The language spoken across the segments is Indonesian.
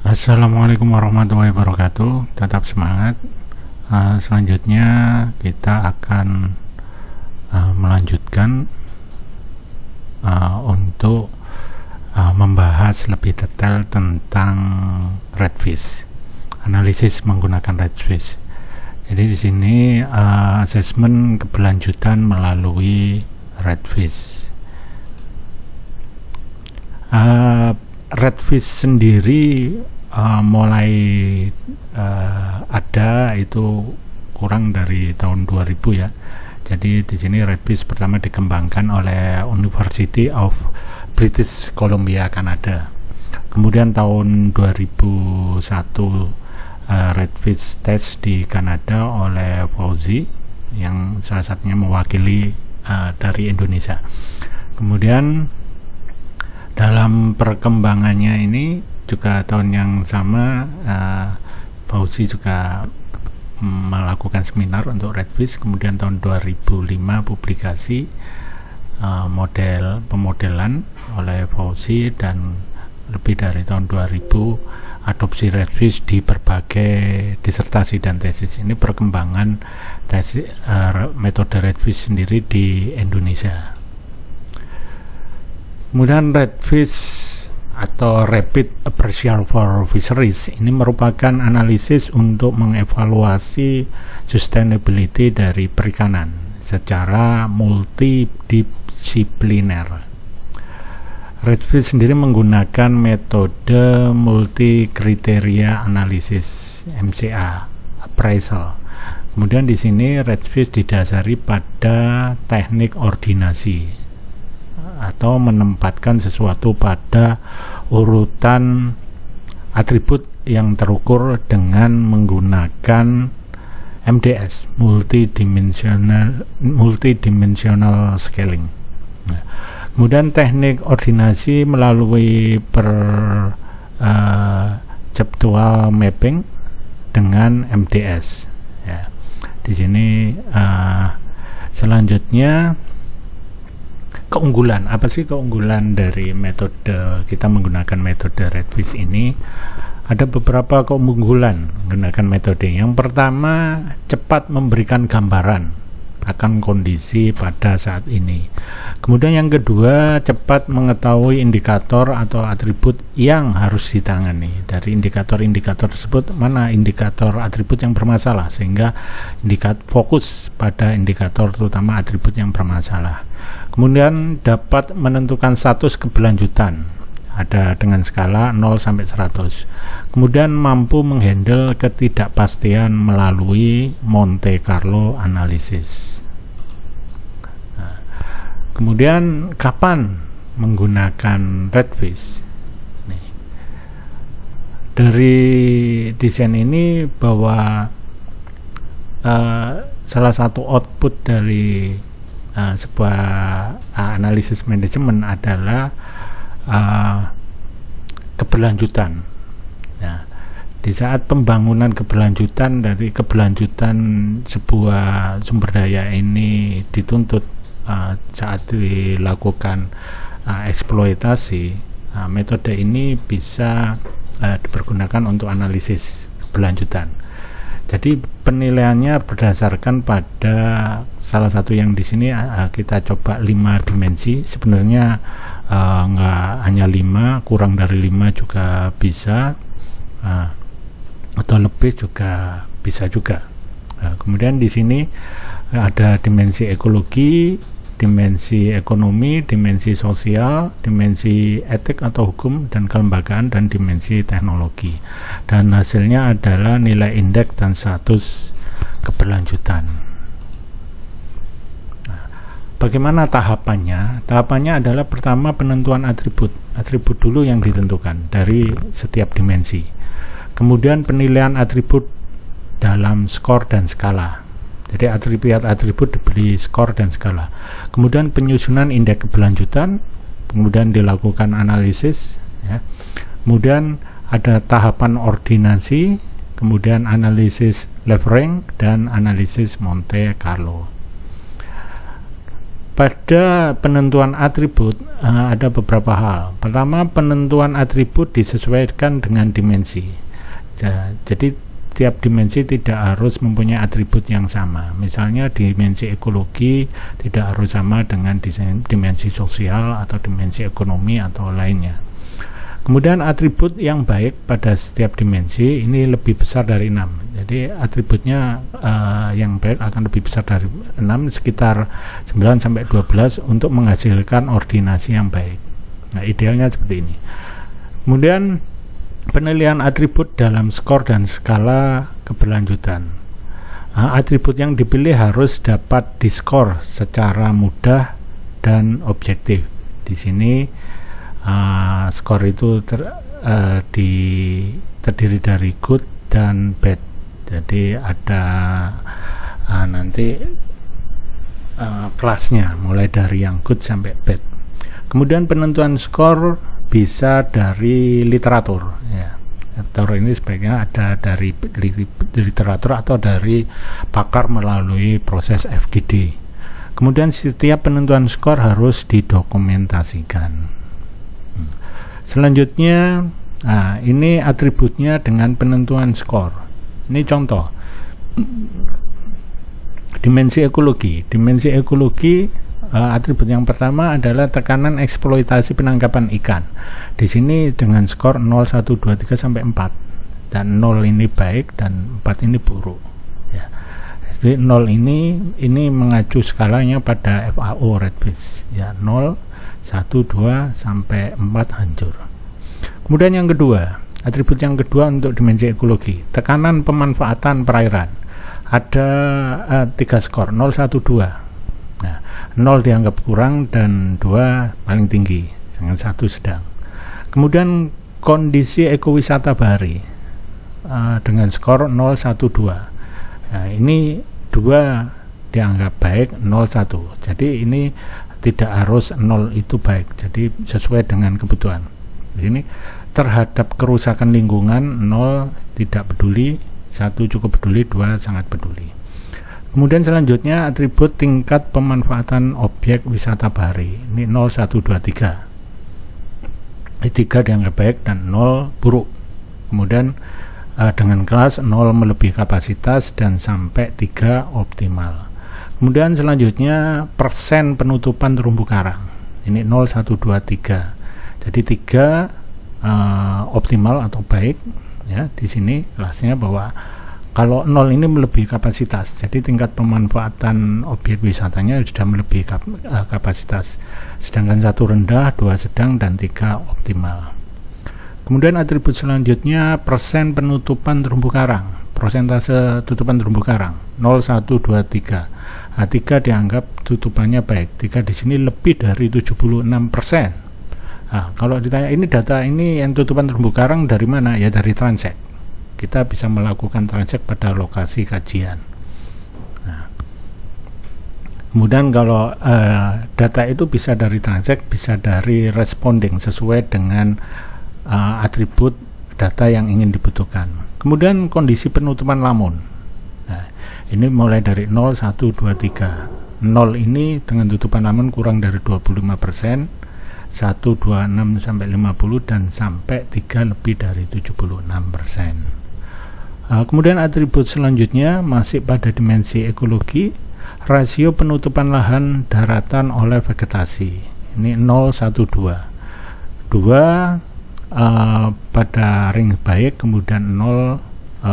Assalamualaikum warahmatullahi wabarakatuh. Tetap semangat. Selanjutnya kita akan melanjutkan untuk membahas lebih detail tentang redfish, analisis menggunakan redfish. Jadi di sini asesmen keberlanjutan melalui redfish. Redfish sendiri mulai ada itu kurang dari tahun 2000 ya. Jadi di sini redfish pertama dikembangkan oleh University of British Columbia, Kanada. Kemudian tahun 2001 redfish test di Kanada oleh Fauzi, yang salah satunya mewakili dari Indonesia. Kemudian dalam perkembangannya ini juga tahun yang sama Fauzi juga melakukan seminar untuk redfish. Kemudian tahun 2005 publikasi model pemodelan oleh Fauzi, dan lebih dari tahun 2000 adopsi redfish di berbagai disertasi dan tesis. Ini perkembangan tesis metode redfish sendiri di Indonesia. Kemudian redfish atau Rapid Appraisal for Fisheries ini merupakan analisis untuk mengevaluasi sustainability dari perikanan secara multidisipliner. Redfish sendiri menggunakan metode multi kriteria analisis MCA appraisal. Kemudian di sini redfish didasari pada teknik ordinasi atau menempatkan sesuatu pada urutan atribut yang terukur dengan menggunakan MDS, multidimensional scaling. Nah, kemudian teknik ordinasi melalui perceptual mapping dengan MDS. Ya. Di sini selanjutnya keunggulan. Apa sih keunggulan dari metode kita menggunakan metode redfish ini? Ada beberapa keunggulan menggunakan metode. Yang pertama, cepat memberikan gambaran akan kondisi pada saat ini. Kemudian yang kedua, cepat mengetahui indikator atau atribut yang harus ditangani. Dari indikator-indikator tersebut, mana indikator atribut yang bermasalah, sehingga fokus pada indikator terutama atribut yang bermasalah. Kemudian dapat menentukan status keberlanjutan, ada dengan skala 0 sampai 100. Kemudian mampu menghandle ketidakpastian melalui Monte Carlo analysis. Nah, kemudian kapan menggunakan redfish? Nih, dari desain ini bahwa salah satu output dari sebuah analisis manajemen adalah keberlanjutan. Nah, di saat pembangunan keberlanjutan, dari keberlanjutan sebuah sumber daya ini dituntut saat dilakukan eksploitasi, metode ini bisa dipergunakan untuk analisis keberlanjutan. Jadi penilaiannya berdasarkan pada salah satu yang di sini kita coba 5 dimensi. Sebenarnya nggak hanya 5, kurang dari 5 juga bisa, atau lebih juga bisa juga. Kemudian di sini ada dimensi ekologi, dimensi ekonomi, dimensi sosial, dimensi etik atau hukum dan kelembagaan, dan dimensi teknologi. Dan hasilnya adalah nilai indeks dan status keberlanjutan. Nah, bagaimana tahapannya? Tahapannya adalah pertama penentuan atribut dulu yang ditentukan dari setiap dimensi. Kemudian penilaian atribut dalam skor dan skala. Jadi atribut diberi skor dan skala. Kemudian penyusunan indeks keberlanjutan, kemudian dilakukan analisis, ya. Kemudian ada tahapan ordinasi, kemudian analisis levering, dan analisis Monte Carlo. Pada penentuan atribut ada beberapa hal. Pertama, penentuan atribut disesuaikan dengan dimensi. Jadi tiap dimensi tidak harus mempunyai atribut yang sama. Misalnya dimensi ekologi tidak harus sama dengan dimensi sosial atau dimensi ekonomi atau lainnya. Kemudian atribut yang baik pada setiap dimensi ini lebih besar dari 6. Jadi atributnya yang baik akan lebih besar dari 6, sekitar 9-12 untuk menghasilkan ordinasi yang baik. Nah, idealnya seperti ini. Kemudian penilaian atribut dalam skor dan skala keberlanjutan. Atribut yang dipilih harus dapat diskor secara mudah dan objektif. Di sini skor itu terdiri dari good dan bad. Jadi ada nanti kelasnya mulai dari yang good sampai bad. Kemudian penentuan skor bisa dari literatur, ya. Literatur ini sebaiknya ada dari literatur atau dari pakar melalui proses FGD. Kemudian setiap penentuan skor harus didokumentasikan. Selanjutnya, ini atributnya dengan penentuan skor. Ini contoh. Dimensi ekologi. Dimensi ekologi, atribut yang pertama adalah tekanan eksploitasi penangkapan ikan. Di sini dengan skor 0, 1, 2, 3 sampai 4. Dan 0 ini baik dan 4 ini buruk. Ya. Jadi 0 ini mengacu skalanya pada FAO Redfish. Ya, 0, 1, 2 sampai 4 hancur. Kemudian yang kedua, atribut yang kedua untuk dimensi ekologi, tekanan pemanfaatan perairan. Ada 3 skor, 0, 1, 2. Nah, 0 dianggap kurang dan 2 paling tinggi, dengan 1 sedang. Kemudian kondisi ekowisata bahari dengan skor 0, 1, 2. Nah, ini 2 dianggap baik, 0, 1. Jadi ini tidak harus 0 itu baik, jadi sesuai dengan kebutuhan. Di sini terhadap kerusakan lingkungan 0 tidak peduli, 1 cukup peduli, 2 sangat peduli. Kemudian selanjutnya atribut tingkat pemanfaatan objek wisata bahari. Ini 0, 1, 2, 3. Ini 3 dianggap baik dan 0 buruk. Kemudian dengan kelas 0 melebihi kapasitas dan sampai 3 optimal. Kemudian selanjutnya persen penutupan terumbu karang. Ini 0, 1, 2, 3. Jadi 3 optimal atau baik. Ya, di sini kelasnya bahwa kalau 0 ini melebihi kapasitas. Jadi tingkat pemanfaatan objek wisatanya sudah melebihi kapasitas. Sedangkan 1 rendah, 2 sedang dan 3 optimal. Kemudian atribut selanjutnya persen penutupan terumbu karang. Persentase tutupan terumbu karang 0, 1, 2, 3. 3 dianggap tutupannya baik. 3 di sini lebih dari 76%. Kalau ditanya ini data ini yang tutupan terumbu karang dari mana? Ya dari Transek. Kita bisa melakukan Transek pada lokasi kajian. Kemudian kalau data itu bisa dari Transek, bisa dari responding sesuai dengan atribut data yang ingin dibutuhkan. Kemudian kondisi penutupan lamun. Ini mulai dari 0, 1, 2, 3. 0 ini dengan tutupan lamun kurang dari 25%, 1, 2, 6 sampai 50 dan sampai 3 lebih dari 76%. Kemudian atribut selanjutnya masih pada dimensi ekologi, rasio penutupan lahan daratan oleh vegetasi. Ini 0, 1, 2. 2 pada ring baik, kemudian 0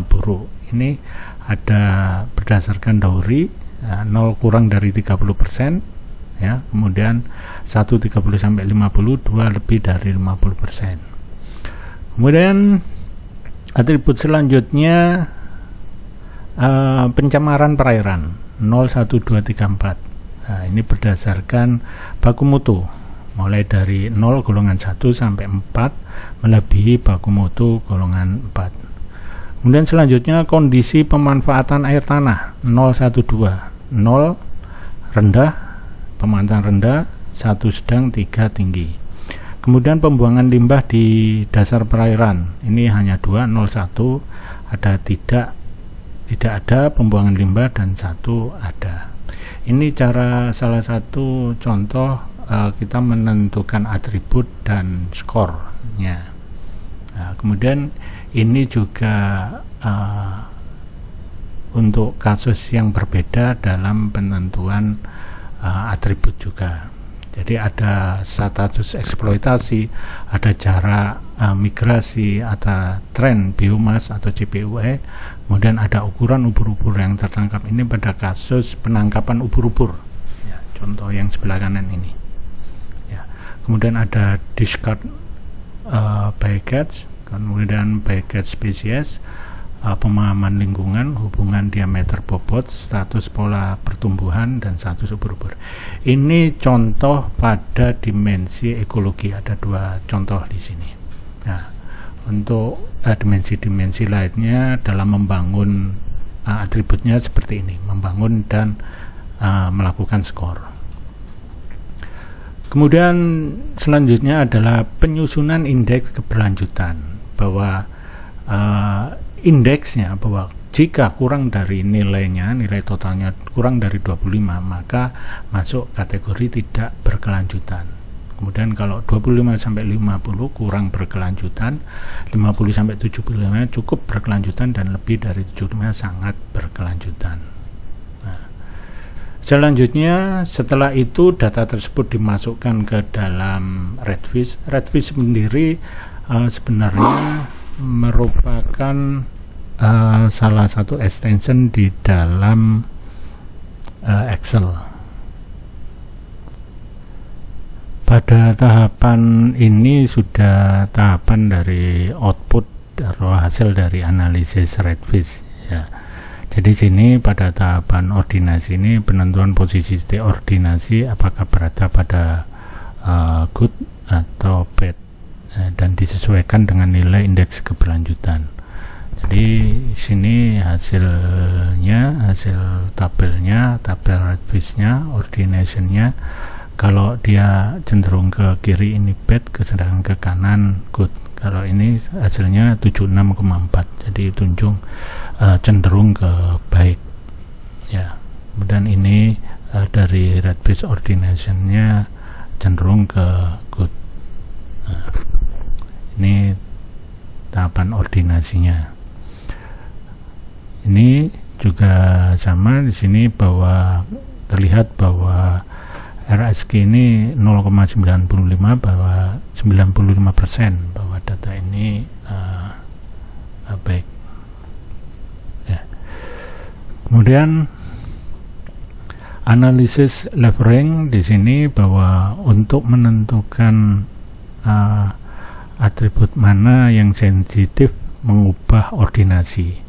buruk. Ini ada berdasarkan Dauri, 0 kurang dari 30%, ya. Kemudian 1 30 sampai 50, 2 lebih dari 50%. Kemudian atribut selanjutnya pencemaran perairan 0, 1, 2, 3, 4. Ini berdasarkan baku mutu mulai dari 0 golongan 1 sampai 4 melebihi baku mutu golongan 4. Kemudian selanjutnya kondisi pemanfaatan air tanah 0, 1, 2. 0 rendah, pemanfaatan rendah, 1 sedang, 3 tinggi. Kemudian pembuangan limbah di dasar perairan ini hanya 2, 0, 1. Ada tidak ada pembuangan limbah dan 1 ada. Ini salah satu contoh kita menentukan atribut dan skornya. Nah, kemudian ini juga untuk kasus yang berbeda dalam penentuan atribut juga. Jadi ada status eksploitasi, ada jarak migrasi, ada tren biomas atau CPUE, kemudian ada ukuran ubur-ubur yang tertangkap. Ini pada kasus penangkapan ubur-ubur, ya, contoh yang sebelah kanan ini. Ya. Kemudian ada discard bycatch, kemudian bycatch spesies, pemahaman lingkungan, hubungan diameter bobot, status pola pertumbuhan, dan status ubur-ubur. Ini contoh pada dimensi ekologi, ada 2 contoh di sini. Nah, untuk dimensi-dimensi lainnya dalam membangun atributnya seperti ini, membangun dan melakukan skor. Kemudian selanjutnya adalah penyusunan indeks keberlanjutan, bahwa indeksnya bahwa jika kurang dari nilai totalnya kurang dari 25, maka masuk kategori tidak berkelanjutan. Kemudian kalau 25 sampai 50 kurang berkelanjutan, 50 sampai 75 cukup berkelanjutan, dan lebih dari 75 sangat berkelanjutan. Nah, selanjutnya setelah itu data tersebut dimasukkan ke dalam Redfish. Redfish sendiri sebenarnya merupakan salah satu extension di dalam Excel. Pada tahapan ini sudah tahapan dari output atau hasil dari analisis Redfish, ya. Jadi sini pada tahapan ordinasi ini penentuan posisi state ordinasi apakah berada pada good atau bad, dan disesuaikan dengan nilai indeks keberlanjutan. Jadi sini hasilnya, hasil tabelnya, tabel Redfish-nya, ordination-nya, kalau dia cenderung ke kiri ini bad, sedangkan ke kanan good. Kalau ini hasilnya 76,4, jadi cenderung ke baik, ya. Kemudian ini dari Redfish ordination-nya cenderung ke good. Nah, ini tahapan ordinasinya. Ini juga sama di sini, bahwa terlihat bahwa RSG ini 0,95, bahwa 95% bahwa data ini baik. Ya. Kemudian analisis levering di sini, bahwa untuk menentukan atribut mana yang sensitif mengubah ordinasi.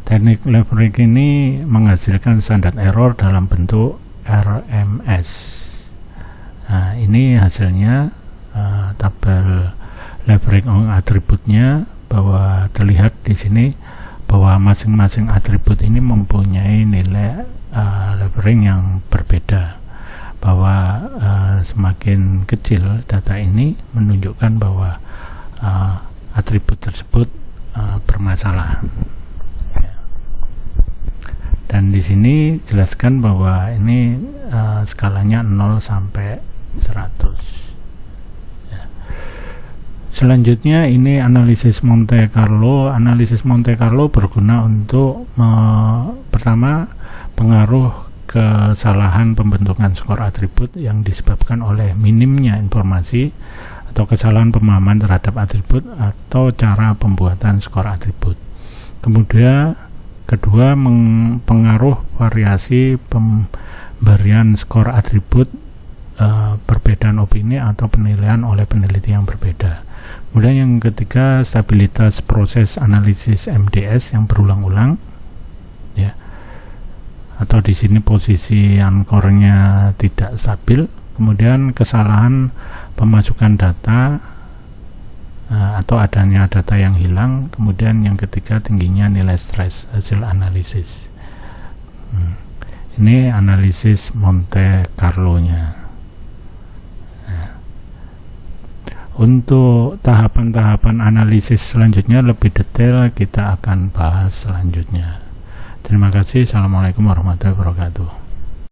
Teknik levering ini menghasilkan standar error dalam bentuk RMS. Nah, ini hasilnya tabel levering atributnya, bahwa terlihat di sini bahwa masing-masing atribut ini mempunyai nilai levering yang berbeda, bahwa semakin kecil data ini menunjukkan bahwa atribut tersebut bermasalah. Dan di sini jelaskan bahwa ini skalanya 0 sampai 100. Ya. Selanjutnya ini analisis Monte Carlo. Analisis Monte Carlo berguna untuk pertama, pengaruh kesalahan pembentukan skor atribut yang disebabkan oleh minimnya informasi atau kesalahan pemahaman terhadap atribut atau cara pembuatan skor atribut. Kemudian kedua, pengaruh variasi pemberian skor atribut, perbedaan opini atau penilaian oleh peneliti yang berbeda. Kemudian yang ketiga, stabilitas proses analisis MDS yang berulang-ulang, ya, atau di sini posisi anchornya tidak stabil. Kemudian kesalahan pemasukan data atau adanya data yang hilang. Kemudian yang ketiga, tingginya nilai stres hasil analisis. Ini analisis Monte Carlo-nya. Untuk tahapan-tahapan analisis selanjutnya lebih detail kita akan bahas selanjutnya. Terima kasih. Assalamualaikum warahmatullahi wabarakatuh.